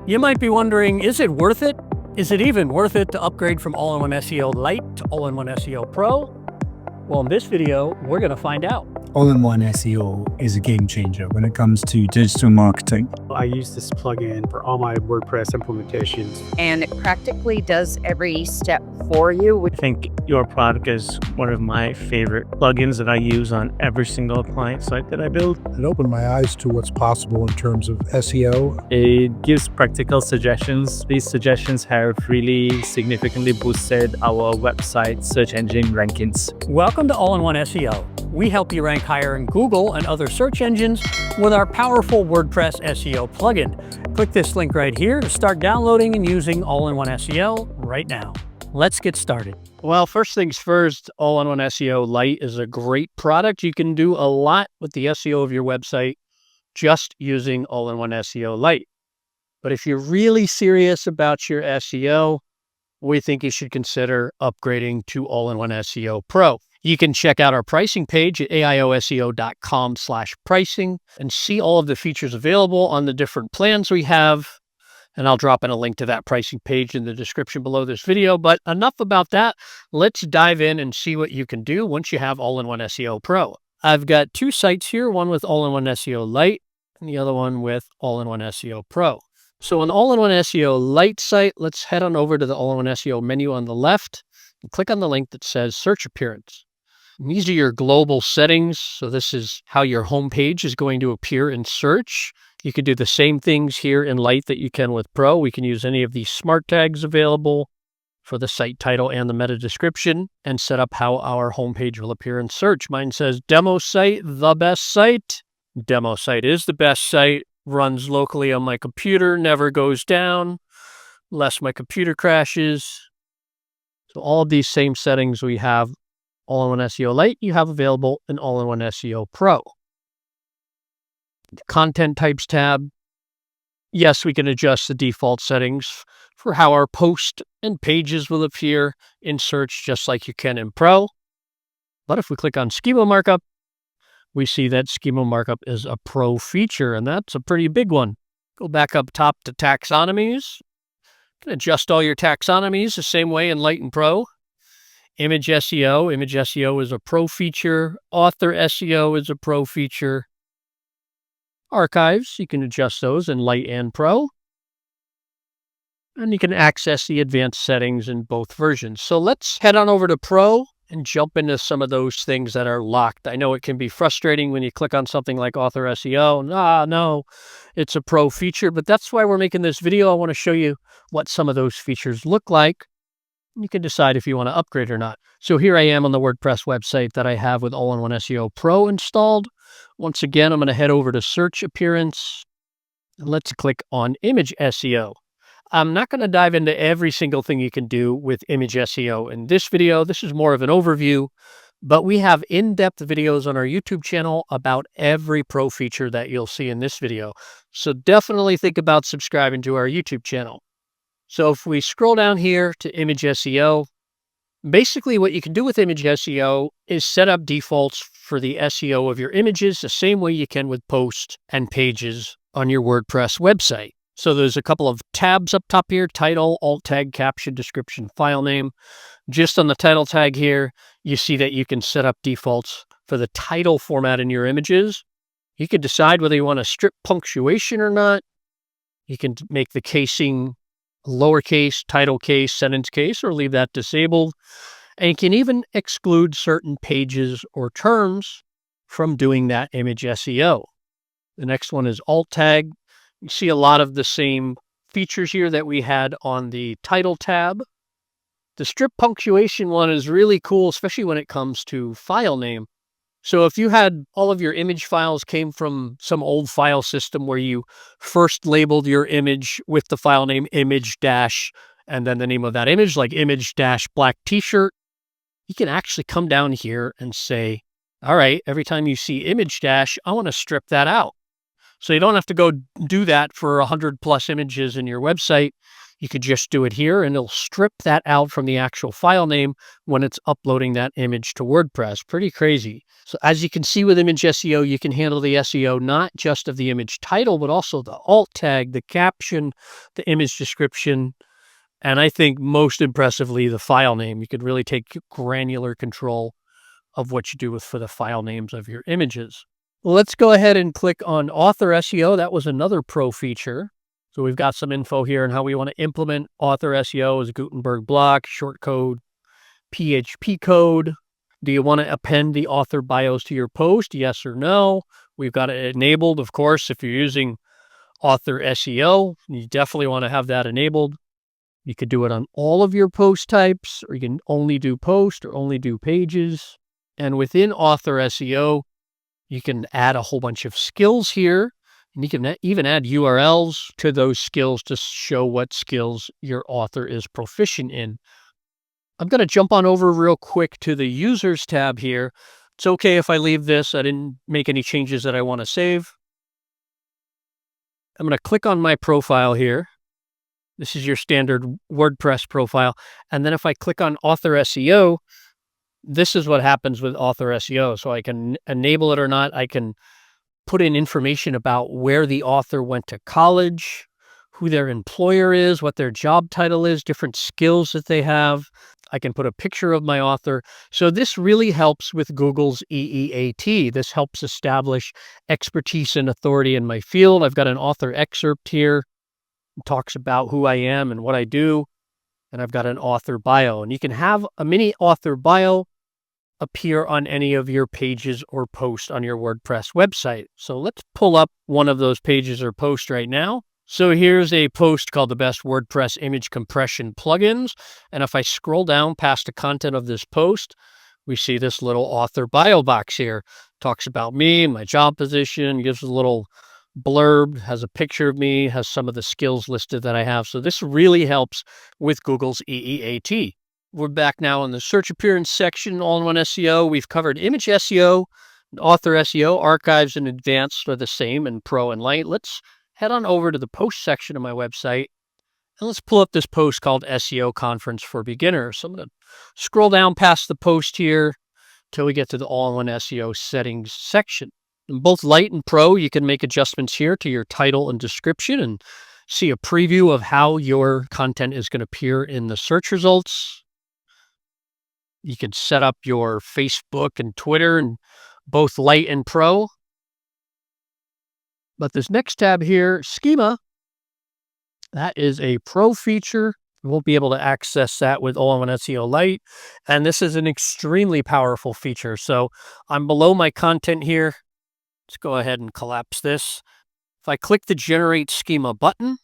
You might be wondering, is it worth it? Is it even worth it to upgrade from All-in-One SEO Lite to All-in-One SEO Pro? Well, in this video, we're going to find out. All-in-One SEO is a game changer when it comes to digital marketing. I use this plugin for all my WordPress implementations. And it practically does every step for you. I think your product is one of my favorite plugins that I use on every single client site that I build. It opened my eyes to what's possible in terms of SEO. It gives practical suggestions. These suggestions have really significantly boosted our website search engine rankings. Welcome to All-in-One SEO. We help you rank higher in Google and other search engines with our powerful WordPress SEO plugin. Click this link right here to start downloading and using All-in-One SEO right now. Let's get started. Well, first things first, All-in-One SEO Lite is a great product. You can do a lot with the SEO of your website just using All-in-One SEO Lite. But if you're really serious about your SEO, we think you should consider upgrading to All-in-One SEO Pro. You can check out our pricing page at AIOSEO.com/pricing and see all of the features available on the different plans we have. And I'll drop in a link to that pricing page in the description below this video. But enough about that. Let's dive in and see what you can do once you have All-in-One SEO Pro. I've got two sites here, one with All-in-One SEO Lite and the other one with All-in-One SEO Pro. So on the All-in-One SEO Lite site, let's head on over to the All-in-One SEO menu on the left and click on the link that says Search Appearance. And these are your global settings. So this is how your homepage is going to appear in search. You can do the same things here in Lite that you can with Pro. We can use any of these smart tags available for the site title and the meta description and set up how our homepage will appear in search. Mine says Demo Site, the best site. Demo Site is the best site. Runs locally on my computer, never goes down, unless my computer crashes. So all of these same settings we have All-in-One SEO Lite, you have available in All-in-One SEO Pro. The Content Types tab. Yes, we can adjust the default settings for how our posts and pages will appear in search, just like you can in Pro. But if we click on Schema Markup, we see that Schema Markup is a Pro feature, and that's a pretty big one. Go back up top to Taxonomies. You can adjust all your taxonomies the same way in Lite and Pro. Image SEO. Image SEO is a Pro feature. Author SEO is a Pro feature. Archives, you can adjust those in Lite and Pro. And you can access the advanced settings in both versions. So let's head on over to Pro and jump into some of those things that are locked. I know it can be frustrating when you click on something like Author SEO. No, it's a Pro feature, but that's why we're making this video. I want to show you what some of those features look like. You can decide if you want to upgrade or not. So here I am on the WordPress website that I have with All-in-One SEO Pro installed. Once again, I'm going to head over to Search Appearance. And let's click on Image SEO. I'm not going to dive into every single thing you can do with Image SEO in this video. This is more of an overview, but we have in-depth videos on our YouTube channel about every Pro feature that you'll see in this video. So definitely think about subscribing to our YouTube channel. So if we scroll down here to Image SEO, basically what you can do with Image SEO is set up defaults for the SEO of your images the same way you can with posts and pages on your WordPress website. So there's a couple of tabs up top here: title, alt tag, caption, description, file name. Just on the title tag here, you see that you can set up defaults for the title format in your images. You can decide whether you want to strip punctuation or not. You can make the casing lowercase, title case, sentence case, or leave that disabled. And you can even exclude certain pages or terms from doing that image SEO. The next one is alt tag. You see a lot of the same features here that we had on the title tab. The strip punctuation one is really cool, especially when it comes to file name. So if you had all of your image files came from some old file system where you first labeled your image with the file name image dash and then the name of that image, like image dash black t-shirt, you can actually come down here and say, all right, every time you see image dash, I want to strip that out. So you don't have to go do that for 100+ images in your website. You could just do it here and it'll strip that out from the actual file name when it's uploading that image to WordPress. Pretty crazy. So as you can see with image SEO, you can handle the SEO not just of the image title, but also the alt tag, the caption, the image description, and I think most impressively, the file name. You could really take granular control of what you do for the file names of your images. Let's go ahead and click on Author SEO. That was another pro feature. So we've got some info here on how we want to implement Author SEO as Gutenberg block, shortcode, PHP code. Do you want to append the author bios to your post? Yes or no? We've got it enabled, of course. If you're using Author SEO, you definitely want to have that enabled. You could do it on all of your post types, or you can only do post or only do pages. And within Author SEO, you can add a whole bunch of skills here. And you can even add URLs to those skills to show what skills your author is proficient in. I'm going to jump on over real quick to the Users tab here. It's okay if I leave this. I didn't make any changes that I want to save. I'm going to click on my profile here. This is your standard WordPress profile. And then if I click on Author SEO, this is what happens with Author SEO. So I can enable it or not. I can put in information about where the author went to college, who their employer is, what their job title is, different skills that they have. I can put a picture of my author. So this really helps with Google's EEAT. This helps establish expertise and authority in my field. I've got an author excerpt here. It talks about who I am and what I do. And I've got an author bio. And you can have a mini author bio appear on any of your pages or posts on your WordPress website. So let's pull up one of those pages or posts right now. So here's a post called The Best WordPress Image Compression Plugins. And if I scroll down past the content of this post, we see this little author bio box here. Talks about me and my job position, gives a little blurb, has a picture of me, has some of the skills listed that I have. So this really helps with Google's EEAT. We're back now in the search appearance section, all-in-one SEO. We've covered image SEO, author SEO, archives and advanced are the same in Pro and Lite. Let's head on over to the post section of my website and let's pull up this post called SEO Conference for Beginners. So I'm going to scroll down past the post here till we get to the all-in-one SEO settings section. In both Lite and Pro, you can make adjustments here to your title and description and see a preview of how your content is going to appear in the search results. You can set up your Facebook and Twitter in both Lite and Pro. But this next tab here, Schema, that is a Pro feature. You won't be able to access that with all-in-one SEO Lite. And this is an extremely powerful feature. So I'm below my content here. Let's go ahead and collapse this. If I click the Generate Schema button,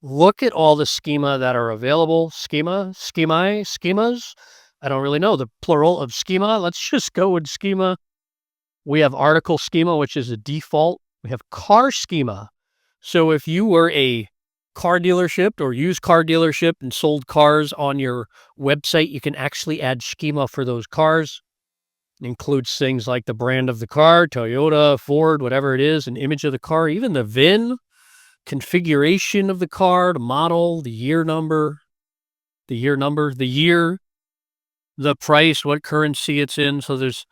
look at all the schema that are available. Schemas. I don't really know the plural of schema. Let's just go with schema. We have article schema, which is a default. We have car schema. So if you were a car dealership or used car dealership and sold cars on your website, you can actually add schema for those cars. It includes things like the brand of the car, Toyota, Ford, whatever it is, an image of the car, even the VIN, configuration of the car, the model, the year, the price, what currency it's in. So there's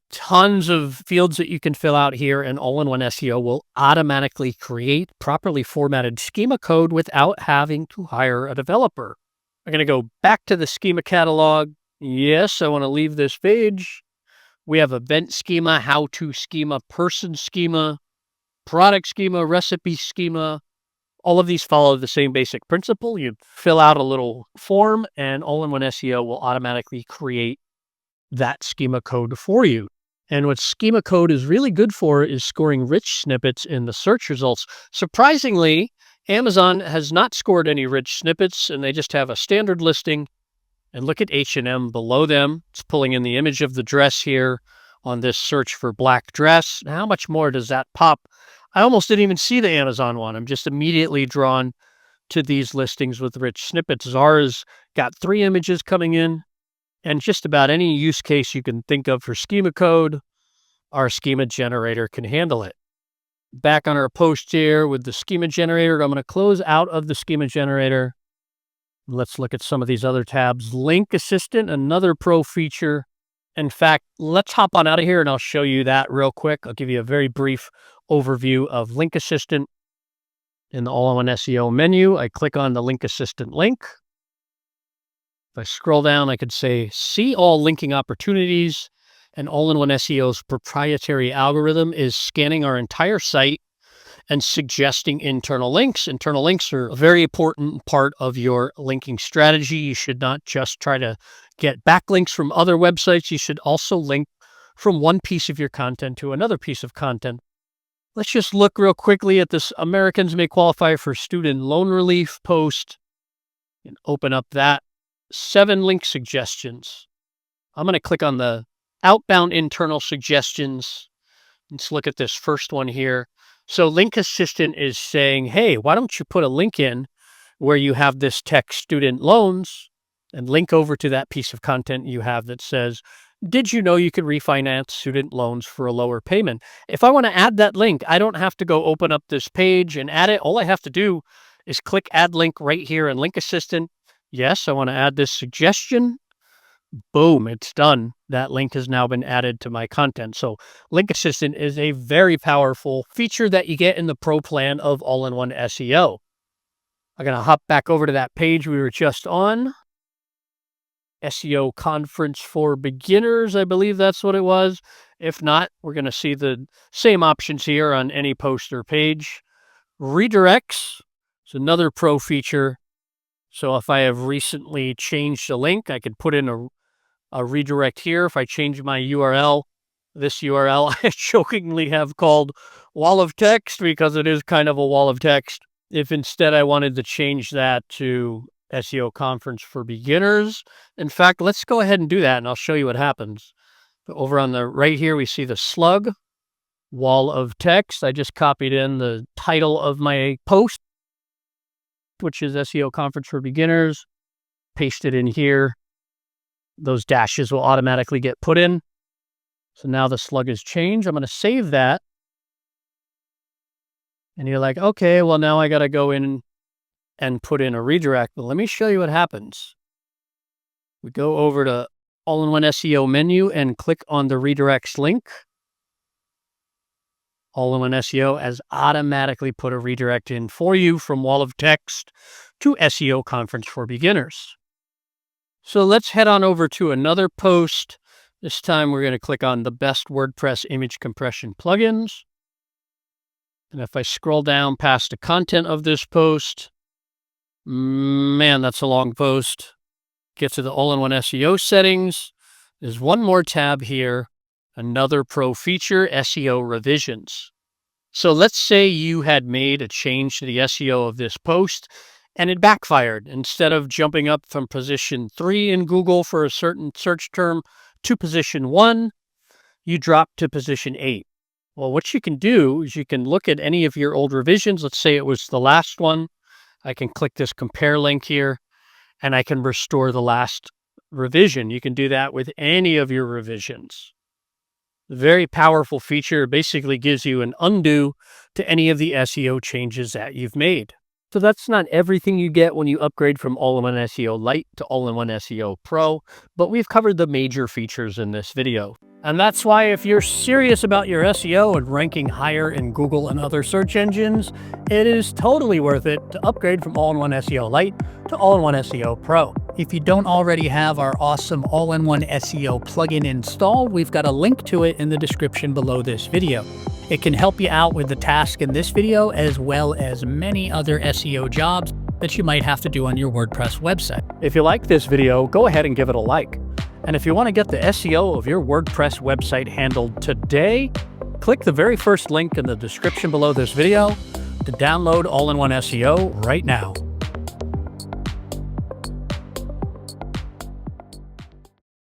tons of fields that you can fill out here, and all-in-one SEO will automatically create properly formatted schema code without having to hire a developer. I'm going to go back to the schema catalog. Yes, I want to leave this page. We have event schema, how-to schema, person schema, product schema, recipe schema. All of these follow the same basic principle. You fill out a little form and all-in-one SEO will automatically create that schema code for you. And what schema code is really good for is scoring rich snippets in the search results. Surprisingly, Amazon has not scored any rich snippets and they just have a standard listing. And look at H&M below them. It's pulling in the image of the dress here on this search for black dress. How much more does that pop? I almost didn't even see the Amazon one. I'm just immediately drawn to these listings with rich snippets. Zara's got 3 images coming in, and just about any use case you can think of for schema code, our schema generator can handle it. Back on our post here with the schema generator, I'm going to close out of the schema generator. Let's look at some of these other tabs. Link Assistant, another pro feature. In fact, let's hop on out of here and I'll show you that real quick. I'll give you a very brief overview of Link Assistant. In the All-in-One SEO menu, I click on the Link Assistant link. If I scroll down, I could say, see all linking opportunities. And All-in-One SEO's proprietary algorithm is scanning our entire site and suggesting internal links. Internal links are a very important part of your linking strategy. You should not just try to get backlinks from other websites. You should also link from one piece of your content to another piece of content. Let's just look real quickly at this Americans may qualify for student loan relief post and open up that. 7 link suggestions. I'm going to click on the outbound internal suggestions. Let's look at this first one here. So Link Assistant is saying, hey, why don't you put a link in where you have this text student loans and link over to that piece of content you have that says, did you know you could refinance student loans for a lower payment? If I want to add that link, I don't have to go open up this page and add it. All I have to do is click add link right here in Link Assistant. Yes, I want to add this suggestion. Boom, it's done. That link has now been added to my content. So Link Assistant is a very powerful feature that you get in the Pro plan of All-in-One SEO. I'm going to hop back over to that page we were just on. SEO Conference for Beginners, I believe that's what it was. If not, we're going to see the same options here on any post or page. Redirects is another pro feature. So if I have recently changed a link, I could put in a redirect here. If I change my URL, this URL I jokingly have called wall of text because it is kind of a wall of text. If instead I wanted to change that to SEO Conference for Beginners. In fact, let's go ahead and do that and I'll show you what happens. Over on the right here, we see the slug, wall of text. I just copied in the title of my post, which is SEO Conference for Beginners. Paste it in here. Those dashes will automatically get put in. So now the slug is changed. I'm going to save that. And you're like, okay, well now I got to go in and put in a redirect. But let me show you what happens. We go over to All-in-One SEO menu and click on the redirects link. All-in-One SEO has automatically put a redirect in for you from wall of text to SEO Conference for Beginners. So let's head on over to another post. This time we're going to click on the best WordPress image compression plugins. And if I scroll down past the content of this post, man, that's a long post. Get to the All-in-One SEO settings. There's one more tab here, another pro feature, SEO Revisions. So let's say you had made a change to the SEO of this post and it backfired. Instead of jumping up from position 3 in Google for a certain search term to position 1, you drop to position 8. Well, what you can do is you can look at any of your old revisions. Let's say it was the last one. I can click this compare link here and I can restore the last revision. You can do that with any of your revisions. Very powerful feature. Basically gives you an undo to any of the SEO changes that you've made. So that's not everything you get when you upgrade from All-in-One SEO Lite to All-in-One SEO Pro, but we've covered the major features in this video. And that's why if you're serious about your SEO and ranking higher in Google and other search engines, it is totally worth it to upgrade from All-in-One SEO Lite to All-in-One SEO Pro. If you don't already have our awesome All-in-One SEO plugin installed, we've got a link to it in the description below this video. It can help you out with the task in this video, as well as many other SEO jobs that you might have to do on your WordPress website. If you like this video, go ahead and give it a like. And if you want to get the SEO of your WordPress website handled today, click the very first link in the description below this video to download All-in-One SEO right now.